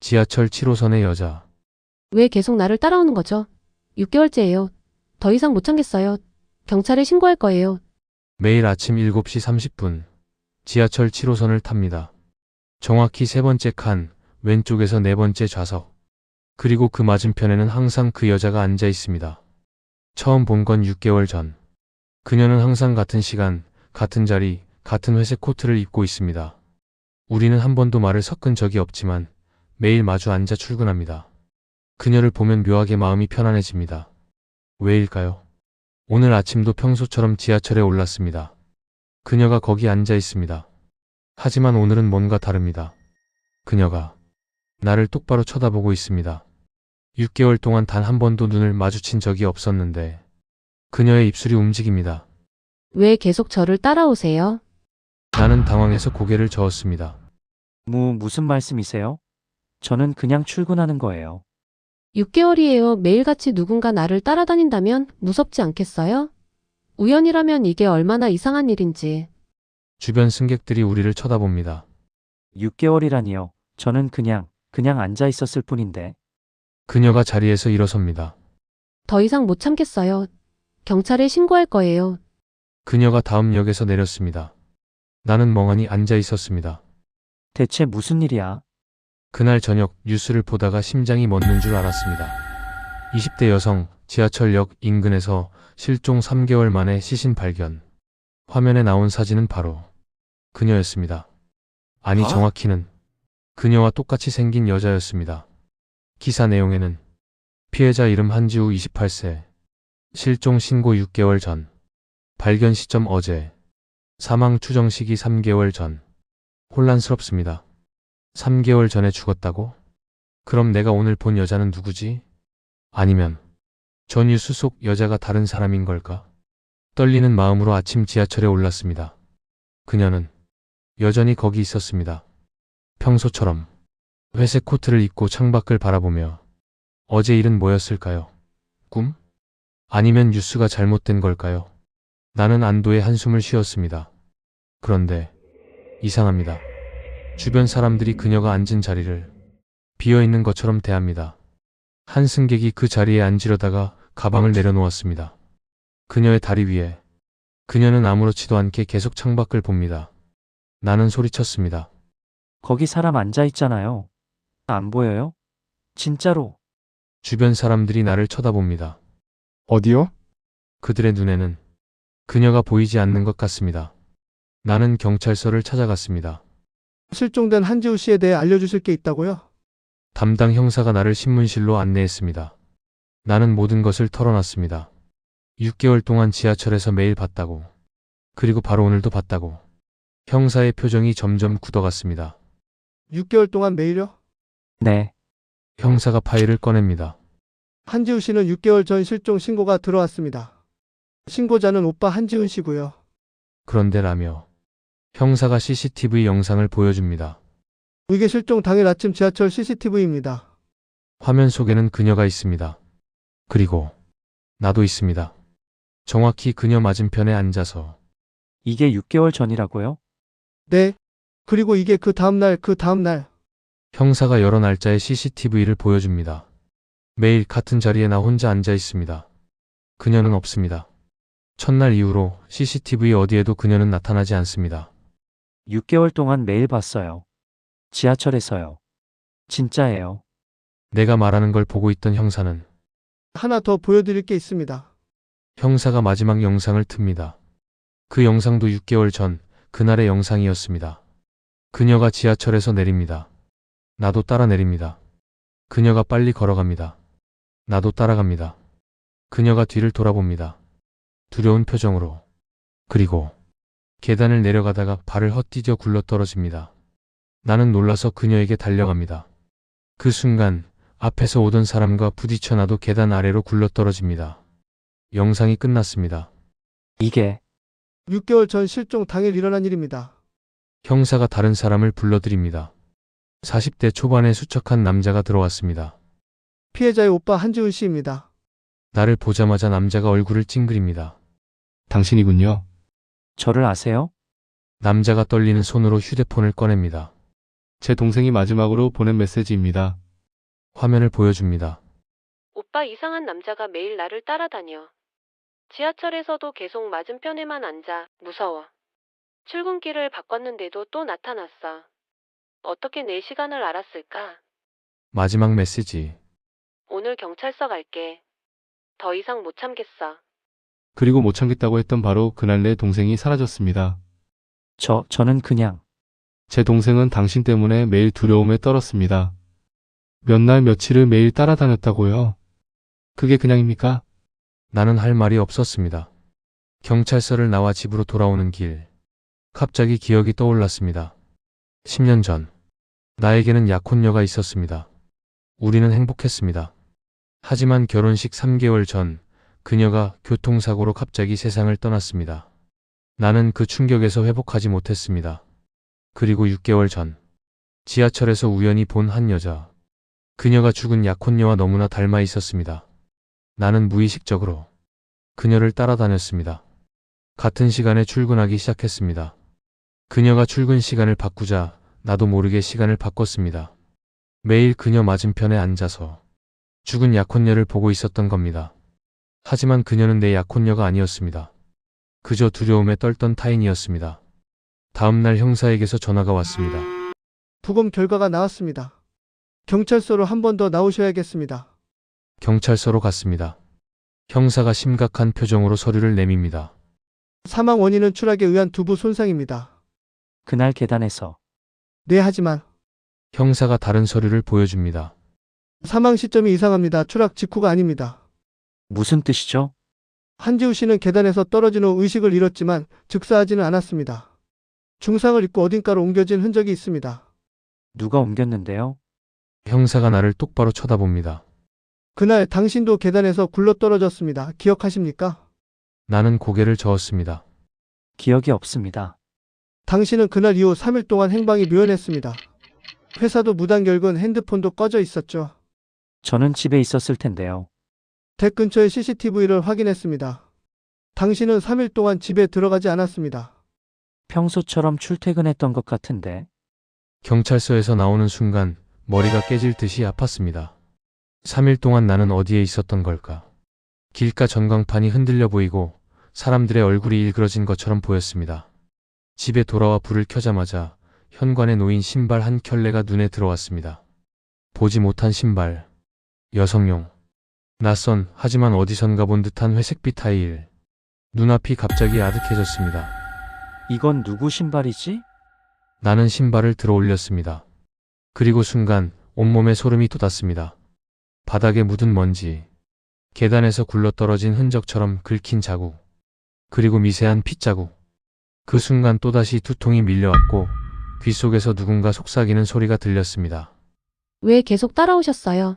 지하철 7호선의 여자. 왜 계속 나를 따라오는 거죠? 6개월째예요. 더 이상 못 참겠어요. 경찰에 신고할 거예요. 매일 아침 7시 30분. 지하철 7호선을 탑니다. 정확히 세 번째 칸, 왼쪽에서 네 번째 좌석. 그리고 그 맞은편에는 항상 그 여자가 앉아 있습니다. 처음 본 건 6개월 전. 그녀는 항상 같은 시간, 같은 자리, 같은 회색 코트를 입고 있습니다. 우리는 한 번도 말을 섞은 적이 없지만 매일 마주 앉아 출근합니다. 그녀를 보면 묘하게 마음이 편안해집니다. 왜일까요? 오늘 아침도 평소처럼 지하철에 올랐습니다. 그녀가 거기 앉아 있습니다. 하지만 오늘은 뭔가 다릅니다. 그녀가 나를 똑바로 쳐다보고 있습니다. 6개월 동안 단 한 번도 눈을 마주친 적이 없었는데 그녀의 입술이 움직입니다. 왜 계속 저를 따라오세요? 나는 당황해서 고개를 저었습니다. 무슨 말씀이세요? 저는 그냥 출근하는 거예요. 6개월이에요. 매일같이 누군가 나를 따라다닌다면 무섭지 않겠어요? 우연이라면 이게 얼마나 이상한 일인지. 주변 승객들이 우리를 쳐다봅니다. 6개월이라니요. 저는 그냥 앉아 있었을 뿐인데. 그녀가 자리에서 일어섭니다. 더 이상 못 참겠어요. 경찰에 신고할 거예요. 그녀가 다음 역에서 내렸습니다. 나는 멍하니 앉아 있었습니다. 대체 무슨 일이야? 그날 저녁 뉴스를 보다가 심장이 멎는 줄 알았습니다. 20대 여성 지하철역 인근에서 실종 3개월 만에 시신 발견. 화면에 나온 사진은 바로 그녀였습니다. 아니 정확히는 그녀와 똑같이 생긴 여자였습니다. 기사 내용에는 피해자 이름 한지우 28세, 실종 신고 6개월 전, 발견 시점 어제, 사망 추정 시기 3개월 전. 혼란스럽습니다. 3개월 전에 죽었다고? 그럼 내가 오늘 본 여자는 누구지? 아니면 저 뉴스 속 여자가 다른 사람인 걸까? 떨리는 마음으로 아침 지하철에 올랐습니다. 그녀는 여전히 거기 있었습니다. 평소처럼 회색 코트를 입고 창밖을 바라보며 어제 일은 뭐였을까요? 꿈? 아니면 뉴스가 잘못된 걸까요? 나는 안도의 한숨을 쉬었습니다. 그런데 이상합니다. 주변 사람들이 그녀가 앉은 자리를 비어있는 것처럼 대합니다. 한 승객이 그 자리에 앉으려다가 가방을 내려놓았습니다. 그녀의 다리 위에. 그녀는 아무렇지도 않게 계속 창밖을 봅니다. 나는 소리쳤습니다. 거기 사람 앉아 있잖아요. 안 보여요? 진짜로. 주변 사람들이 나를 쳐다봅니다. 어디요? 그들의 눈에는 그녀가 보이지 않는 것 같습니다. 나는 경찰서를 찾아갔습니다. 실종된 한지우 씨에 대해 알려주실 게 있다고요? 담당 형사가 나를 신문실로 안내했습니다. 나는 모든 것을 털어놨습니다. 6개월 동안 지하철에서 매일 봤다고. 그리고 바로 오늘도 봤다고. 형사의 표정이 점점 굳어갔습니다. 6개월 동안 매일요? 네. 형사가 파일을 꺼냅니다. 한지우 씨는 6개월 전 실종 신고가 들어왔습니다. 신고자는 오빠 한지훈 씨고요. 그런데 라며 형사가 CCTV 영상을 보여줍니다. 이게 실종 당일 아침 지하철 CCTV입니다. 화면 속에는 그녀가 있습니다. 그리고 나도 있습니다. 정확히 그녀 맞은편에 앉아서. 이게 6개월 전이라고요? 네. 그리고 이게 그 다음날. 형사가 여러 날짜의 CCTV를 보여줍니다. 매일 같은 자리에 나 혼자 앉아 있습니다. 그녀는 없습니다. 첫날 이후로 CCTV 어디에도 그녀는 나타나지 않습니다. 6개월 동안 매일 봤어요. 지하철에서요. 진짜예요. 내가 말하는 걸 보고 있던 형사는 하나 더 보여드릴 게 있습니다. 형사가 마지막 영상을 틉니다. 그 영상도 6개월 전 그날의 영상이었습니다. 그녀가 지하철에서 내립니다. 나도 따라 내립니다. 그녀가 빨리 걸어갑니다. 나도 따라갑니다. 그녀가 뒤를 돌아봅니다. 두려운 표정으로. 그리고 계단을 내려가다가 발을 헛디뎌 굴러떨어집니다. 나는 놀라서 그녀에게 달려갑니다. 그 순간 앞에서 오던 사람과 부딪혀 나도 계단 아래로 굴러떨어집니다. 영상이 끝났습니다. 이게 6개월 전 실종 당일 일어난 일입니다. 형사가 다른 사람을 불러드립니다. 40대 초반의 수척한 남자가 들어왔습니다. 피해자의 오빠 한지훈 씨입니다. 나를 보자마자 남자가 얼굴을 찡그립니다. 당신이군요. 저를 아세요? 남자가 떨리는 손으로 휴대폰을 꺼냅니다. 제 동생이 마지막으로 보낸 메시지입니다. 화면을 보여줍니다. 오빠 이상한 남자가 매일 나를 따라다녀. 지하철에서도 계속 맞은편에만 앉아. 무서워. 출근길을 바꿨는데도 또 나타났어. 어떻게 내 시간을 알았을까? 마지막 메시지. 오늘 경찰서 갈게. 더 이상 못 참겠어. 그리고 못 참겠다고 했던 바로 그날 내 동생이 사라졌습니다. 저는 그냥 제 동생은 당신 때문에 매일 두려움에 떨었습니다. 몇 날 며칠을 매일 따라다녔다고요. 그게 그냥입니까? 나는 할 말이 없었습니다. 경찰서를 나와 집으로 돌아오는 길. 갑자기 기억이 떠올랐습니다. 10년 전. 나에게는 약혼녀가 있었습니다. 우리는 행복했습니다. 하지만 결혼식 3개월 전, 그녀가 교통사고로 갑자기 세상을 떠났습니다. 나는 그 충격에서 회복하지 못했습니다. 그리고 6개월 전, 지하철에서 우연히 본 한 여자. 그녀가 죽은 약혼녀와 너무나 닮아 있었습니다. 나는 무의식적으로 그녀를 따라다녔습니다. 같은 시간에 출근하기 시작했습니다. 그녀가 출근 시간을 바꾸자 나도 모르게 시간을 바꿨습니다. 매일 그녀 맞은편에 앉아서 죽은 약혼녀를 보고 있었던 겁니다. 하지만 그녀는 내 약혼녀가 아니었습니다. 그저 두려움에 떨던 타인이었습니다. 다음날 형사에게서 전화가 왔습니다. 부검 결과가 나왔습니다. 경찰서로 한 번 더 나오셔야겠습니다. 경찰서로 갔습니다. 형사가 심각한 표정으로 서류를 내밉니다. 사망 원인은 추락에 의한 두부 손상입니다. 그날 계단에서 네, 하지만 형사가 다른 서류를 보여줍니다. 사망 시점이 이상합니다. 추락 직후가 아닙니다. 무슨 뜻이죠? 한지우 씨는 계단에서 떨어진 후 의식을 잃었지만 즉사하지는 않았습니다. 중상을 입고 어딘가로 옮겨진 흔적이 있습니다. 누가 옮겼는데요? 형사가 나를 똑바로 쳐다봅니다. 그날 당신도 계단에서 굴러떨어졌습니다. 기억하십니까? 나는 고개를 저었습니다. 기억이 없습니다. 당신은 그날 이후 3일 동안 행방이 묘연했습니다. 회사도 무단 결근, 핸드폰도 꺼져 있었죠. 저는 집에 있었을 텐데요. 댁 근처의 CCTV를 확인했습니다. 당신은 3일 동안 집에 들어가지 않았습니다. 평소처럼 출퇴근했던 것 같은데. 경찰서에서 나오는 순간 머리가 깨질 듯이 아팠습니다. 3일 동안 나는 어디에 있었던 걸까? 길가 전광판이 흔들려 보이고 사람들의 얼굴이 일그러진 것처럼 보였습니다. 집에 돌아와 불을 켜자마자 현관에 놓인 신발 한 켤레가 눈에 들어왔습니다. 보지 못한 신발. 여성용. 낯선 하지만 어디선가 본 듯한 회색빛 타일. 눈앞이 갑자기 아득해졌습니다. 이건 누구 신발이지? 나는 신발을 들어 올렸습니다. 그리고 순간 온몸에 소름이 돋았습니다. 바닥에 묻은 먼지, 계단에서 굴러떨어진 흔적처럼 긁힌 자국, 그리고 미세한 핏자국. 그 순간 또다시 두통이 밀려왔고 귓속에서 누군가 속삭이는 소리가 들렸습니다. 왜 계속 따라오셨어요?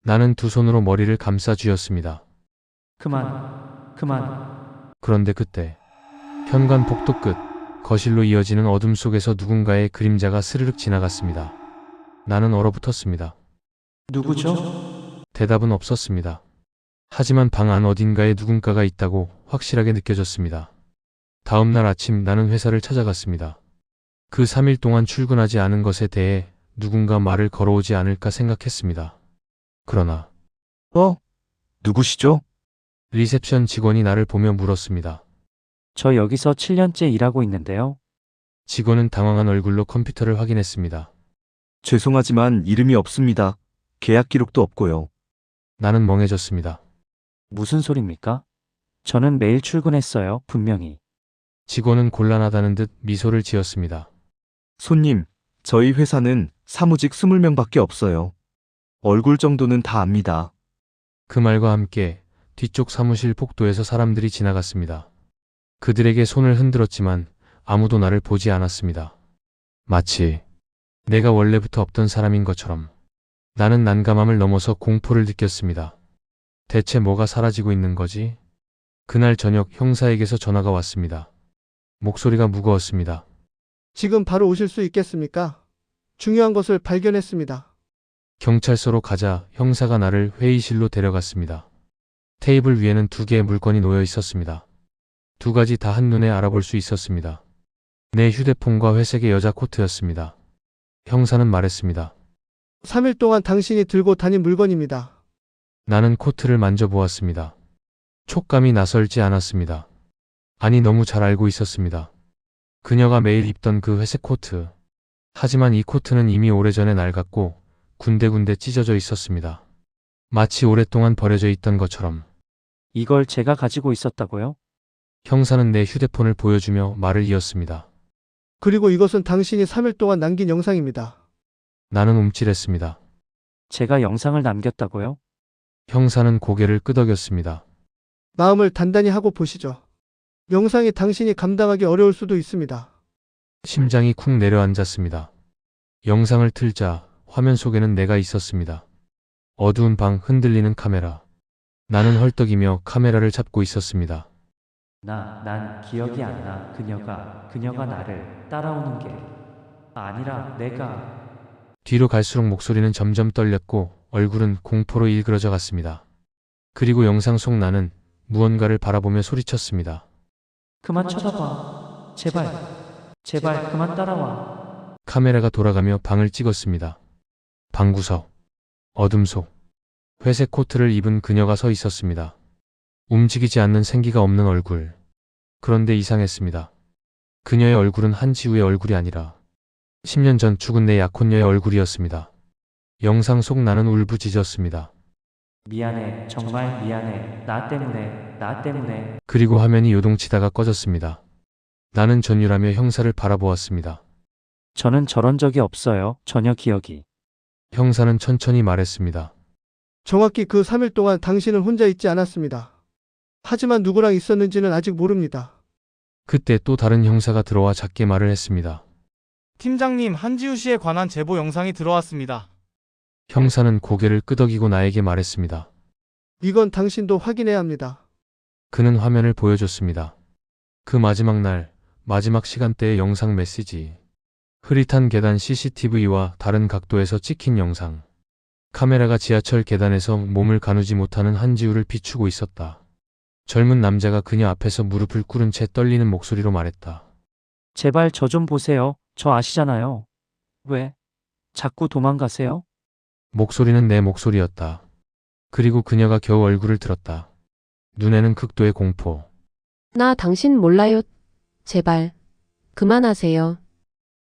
나는 두 손으로 머리를 감싸 쥐었습니다. 그만. 그런데 그때 현관 복도 끝, 거실로 이어지는 어둠 속에서 누군가의 그림자가 스르륵 지나갔습니다. 나는 얼어붙었습니다. 누구죠? 대답은 없었습니다. 하지만 방 안 어딘가에 누군가가 있다고 확실하게 느껴졌습니다. 다음 날 아침 나는 회사를 찾아갔습니다. 그 3일 동안 출근하지 않은 것에 대해 누군가 말을 걸어오지 않을까 생각했습니다. 그러나 누구시죠? 리셉션 직원이 나를 보며 물었습니다. 저 여기서 7년째 일하고 있는데요. 직원은 당황한 얼굴로 컴퓨터를 확인했습니다. 죄송하지만 이름이 없습니다. 계약 기록도 없고요. 나는 멍해졌습니다. 무슨 소리입니까? 저는 매일 출근했어요, 분명히. 직원은 곤란하다는 듯 미소를 지었습니다. 손님, 저희 회사는 사무직 20명밖에 없어요. 얼굴 정도는 다 압니다. 그 말과 함께 뒤쪽 사무실 복도에서 사람들이 지나갔습니다. 그들에게 손을 흔들었지만 아무도 나를 보지 않았습니다. 마치 내가 원래부터 없던 사람인 것처럼. 나는 난감함을 넘어서 공포를 느꼈습니다. 대체 뭐가 사라지고 있는 거지? 그날 저녁 형사에게서 전화가 왔습니다. 목소리가 무거웠습니다. 지금 바로 오실 수 있겠습니까? 중요한 것을 발견했습니다. 경찰서로 가자 형사가 나를 회의실로 데려갔습니다. 테이블 위에는 2개의 물건이 놓여 있었습니다. 2가지 다 한눈에 알아볼 수 있었습니다. 내 휴대폰과 회색의 여자 코트였습니다. 형사는 말했습니다. 3일 동안 당신이 들고 다닌 물건입니다. 나는 코트를 만져보았습니다. 촉감이 낯설지 않았습니다. 아니, 너무 잘 알고 있었습니다. 그녀가 매일 입던 그 회색 코트. 하지만 이 코트는 이미 오래전에 낡았고 군데군데 찢어져 있었습니다. 마치 오랫동안 버려져 있던 것처럼. 이걸 제가 가지고 있었다고요? 형사는 내 휴대폰을 보여주며 말을 이었습니다. 그리고 이것은 당신이 3일 동안 남긴 영상입니다. 나는 움찔했습니다. 제가 영상을 남겼다고요? 형사는 고개를 끄덕였습니다. 마음을 단단히 하고 보시죠. 영상이 당신이 감당하기 어려울 수도 있습니다. 심장이 쿵 내려앉았습니다. 영상을 틀자 화면 속에는 내가 있었습니다. 어두운 방, 흔들리는 카메라. 나는 헐떡이며 카메라를 잡고 있었습니다. 난 기억이 안 나. 그녀가 나를 따라오는 게 아니라 내가. 뒤로 갈수록 목소리는 점점 떨렸고 얼굴은 공포로 일그러져 갔습니다. 그리고 영상 속 나는 무언가를 바라보며 소리쳤습니다. 그만 쳐다봐. 제발 그만 따라와. 카메라가 돌아가며 방을 찍었습니다. 방구석. 어둠 속. 회색 코트를 입은 그녀가 서 있었습니다. 움직이지 않는 생기가 없는 얼굴. 그런데 이상했습니다. 그녀의 얼굴은 한지우의 얼굴이 아니라 10년 전 죽은 내 약혼녀의 얼굴이었습니다. 영상 속 나는 울부짖었습니다. 미안해. 정말 미안해. 나 때문에. 그리고 화면이 요동치다가 꺼졌습니다. 나는 전율하며 형사를 바라보았습니다. 저는 저런 적이 없어요. 전혀 기억이. 형사는 천천히 말했습니다. 정확히 그 3일 동안 당신은 혼자 있지 않았습니다. 하지만 누구랑 있었는지는 아직 모릅니다. 그때 또 다른 형사가 들어와 작게 말을 했습니다. 팀장님, 한지우 씨에 관한 제보 영상이 들어왔습니다. 형사는 고개를 끄덕이고 나에게 말했습니다. 이건 당신도 확인해야 합니다. 그는 화면을 보여줬습니다. 그 마지막 날, 마지막 시간대의 영상 메시지. 흐릿한 계단 CCTV와 다른 각도에서 찍힌 영상. 카메라가 지하철 계단에서 몸을 가누지 못하는 한지우를 비추고 있었다. 젊은 남자가 그녀 앞에서 무릎을 꿇은 채 떨리는 목소리로 말했다. 제발 저 좀 보세요. 저 아시잖아요. 왜 자꾸 도망가세요? 목소리는 내 목소리였다. 그리고 그녀가 겨우 얼굴을 들었다. 눈에는 극도의 공포. 나 당신 몰라요. 제발. 그만하세요.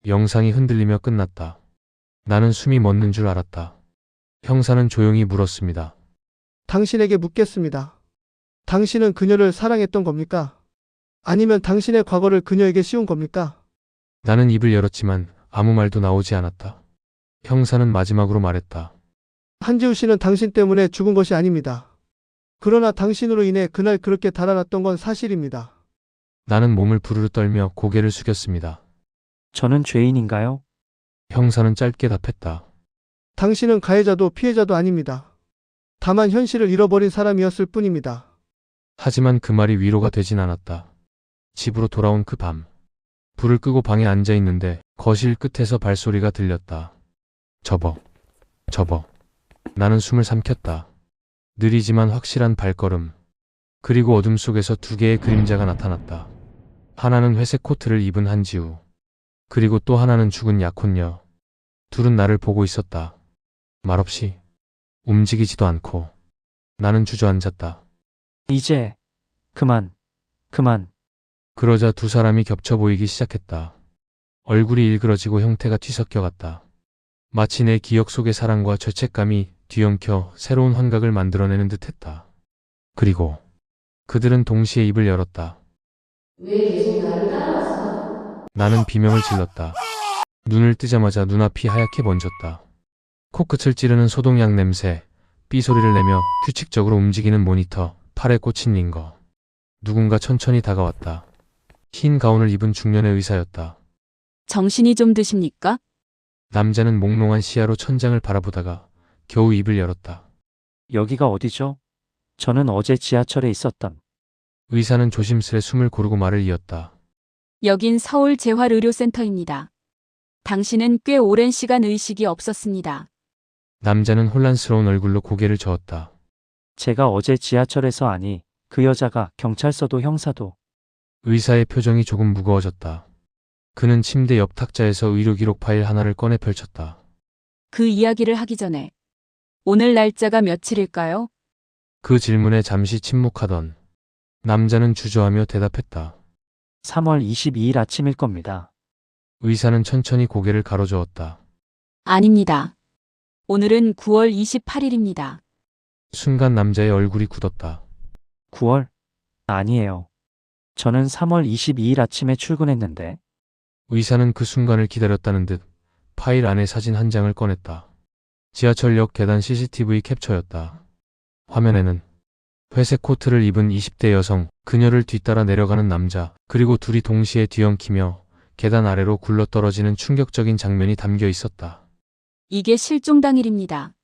영상이 흔들리며 끝났다. 나는 숨이 멎는 줄 알았다. 형사는 조용히 물었습니다. 당신에게 묻겠습니다. 당신은 그녀를 사랑했던 겁니까? 아니면 당신의 과거를 그녀에게 씌운 겁니까? 나는 입을 열었지만 아무 말도 나오지 않았다. 형사는 마지막으로 말했다. 한지우 씨는 당신 때문에 죽은 것이 아닙니다. 그러나 당신으로 인해 그날 그렇게 달아났던 건 사실입니다. 나는 몸을 부르르 떨며 고개를 숙였습니다. 저는 죄인인가요? 형사는 짧게 답했다. 당신은 가해자도 피해자도 아닙니다. 다만 현실을 잃어버린 사람이었을 뿐입니다. 하지만 그 말이 위로가 되진 않았다. 집으로 돌아온 그 밤. 불을 끄고 방에 앉아 있는데 거실 끝에서 발소리가 들렸다. 접어. 나는 숨을 삼켰다. 느리지만 확실한 발걸음. 그리고 어둠 속에서 두 개의 그림자가 나타났다. 하나는 회색 코트를 입은 한지우. 그리고 또 하나는 죽은 약혼녀. 둘은 나를 보고 있었다. 말없이. 움직이지도 않고. 나는 주저앉았다. 이제 그만. 그러자 두 사람이 겹쳐 보이기 시작했다. 얼굴이 일그러지고 형태가 뒤섞여 갔다. 마치 내 기억 속의 사랑과 죄책감이 뒤엉켜 새로운 환각을 만들어내는 듯했다. 그리고 그들은 동시에 입을 열었다. 왜 계속 나를 따라왔어? 나는 비명을 질렀다. 눈을 뜨자마자 눈앞이 하얗게 번졌다. 코끝을 찌르는 소독약 냄새, 삐소리를 내며 규칙적으로 움직이는 모니터, 팔에 꽂힌 링거. 누군가 천천히 다가왔다. 흰 가운을 입은 중년의 의사였다. 정신이 좀 드십니까? 남자는 몽롱한 시야로 천장을 바라보다가 겨우 입을 열었다. 여기가 어디죠? 저는 어제 지하철에 있었던. 의사는 조심스레 숨을 고르고 말을 이었다. 여긴 서울재활의료센터입니다. 당신은 꽤 오랜 시간 의식이 없었습니다. 남자는 혼란스러운 얼굴로 고개를 저었다. 제가 어제 지하철에서 아니, 그 여자가 경찰서도 형사도. 의사의 표정이 조금 무거워졌다. 그는 침대 옆 탁자에서 의료 기록 파일 하나를 꺼내 펼쳤다. 그 이야기를 하기 전에 오늘 날짜가 며칠일까요? 그 질문에 잠시 침묵하던 남자는 주저하며 대답했다. 3월 22일 아침일 겁니다. 의사는 천천히 고개를 가로저었다. 아닙니다. 오늘은 9월 28일입니다. 순간 남자의 얼굴이 굳었다. 9월? 아니에요. 저는 3월 22일 아침에 출근했는데 의사는 그 순간을 기다렸다는 듯 파일 안에 사진 한 장을 꺼냈다. 지하철역 계단 CCTV 캡처였다. 화면에는 회색 코트를 입은 20대 여성, 그녀를 뒤따라 내려가는 남자, 그리고 둘이 동시에 뒤엉키며 계단 아래로 굴러떨어지는 충격적인 장면이 담겨 있었다. 이게 실종 당일입니다.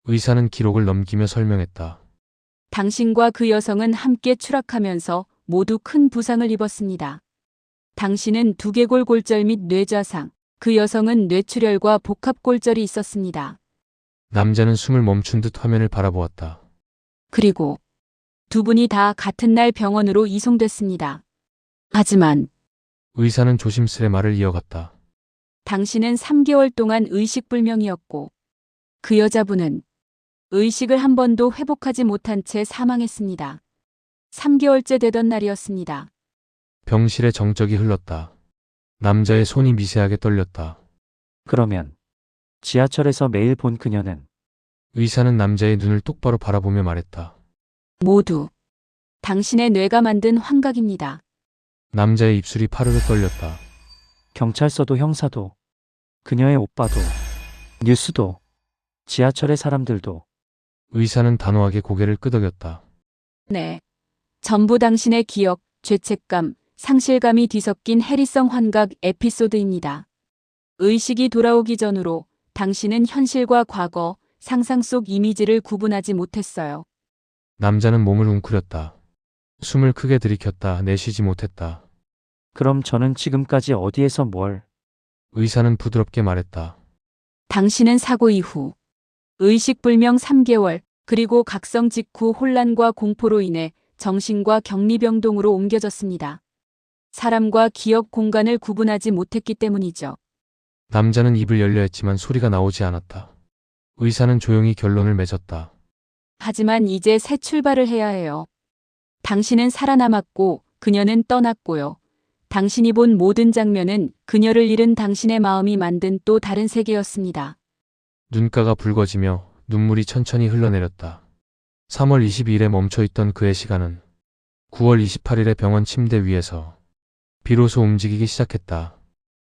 의사는 기록을 넘기며 설명했다. 당신과 그 여성은 함께 추락하면서 모두 큰 부상을 입었습니다. 당신은 두개골 골절 및 뇌좌상, 그 여성은 뇌출혈과 복합골절이 있었습니다. 남자는 숨을 멈춘 듯 화면을 바라보았다. 그리고 두 분이 다 같은 날 병원으로 이송됐습니다. 하지만 의사는 조심스레 말을 이어갔다. 당신은 3개월 동안 의식불명이었고 그 여자분은 의식을 한 번도 회복하지 못한 채 사망했습니다. 3개월째 되던 날이었습니다. 병실에 정적이 흘렀다. 남자의 손이 미세하게 떨렸다. 그러면 지하철에서 매일 본 그녀는 의사는 남자의 눈을 똑바로 바라보며 말했다. 모두 당신의 뇌가 만든 환각입니다. 남자의 입술이 파르르 떨렸다. 경찰서도 형사도 그녀의 오빠도 뉴스도 지하철의 사람들도 의사는 단호하게 고개를 끄덕였다. 네. 전부 당신의 기억, 죄책감, 상실감이 뒤섞인 해리성 환각 에피소드입니다. 의식이 돌아오기 전으로 당신은 현실과 과거, 상상 속 이미지를 구분하지 못했어요. 남자는 몸을 웅크렸다. 숨을 크게 들이켰다. 내쉬지 못했다. 그럼 저는 지금까지 어디에서 뭘 의사는 부드럽게 말했다. 당신은 사고 이후 의식불명 3개월, 그리고 각성 직후 혼란과 공포로 인해 정신과 격리병동으로 옮겨졌습니다. 사람과 기억 공간을 구분하지 못했기 때문이죠. 남자는 입을 열려 했지만 소리가 나오지 않았다. 의사는 조용히 결론을 맺었다. 하지만 이제 새 출발을 해야 해요. 당신은 살아남았고 그녀는 떠났고요. 당신이 본 모든 장면은 그녀를 잃은 당신의 마음이 만든 또 다른 세계였습니다. 눈가가 붉어지며 눈물이 천천히 흘러내렸다. 3월 22일에 멈춰있던 그의 시간은 9월 28일에 병원 침대 위에서 비로소 움직이기 시작했다.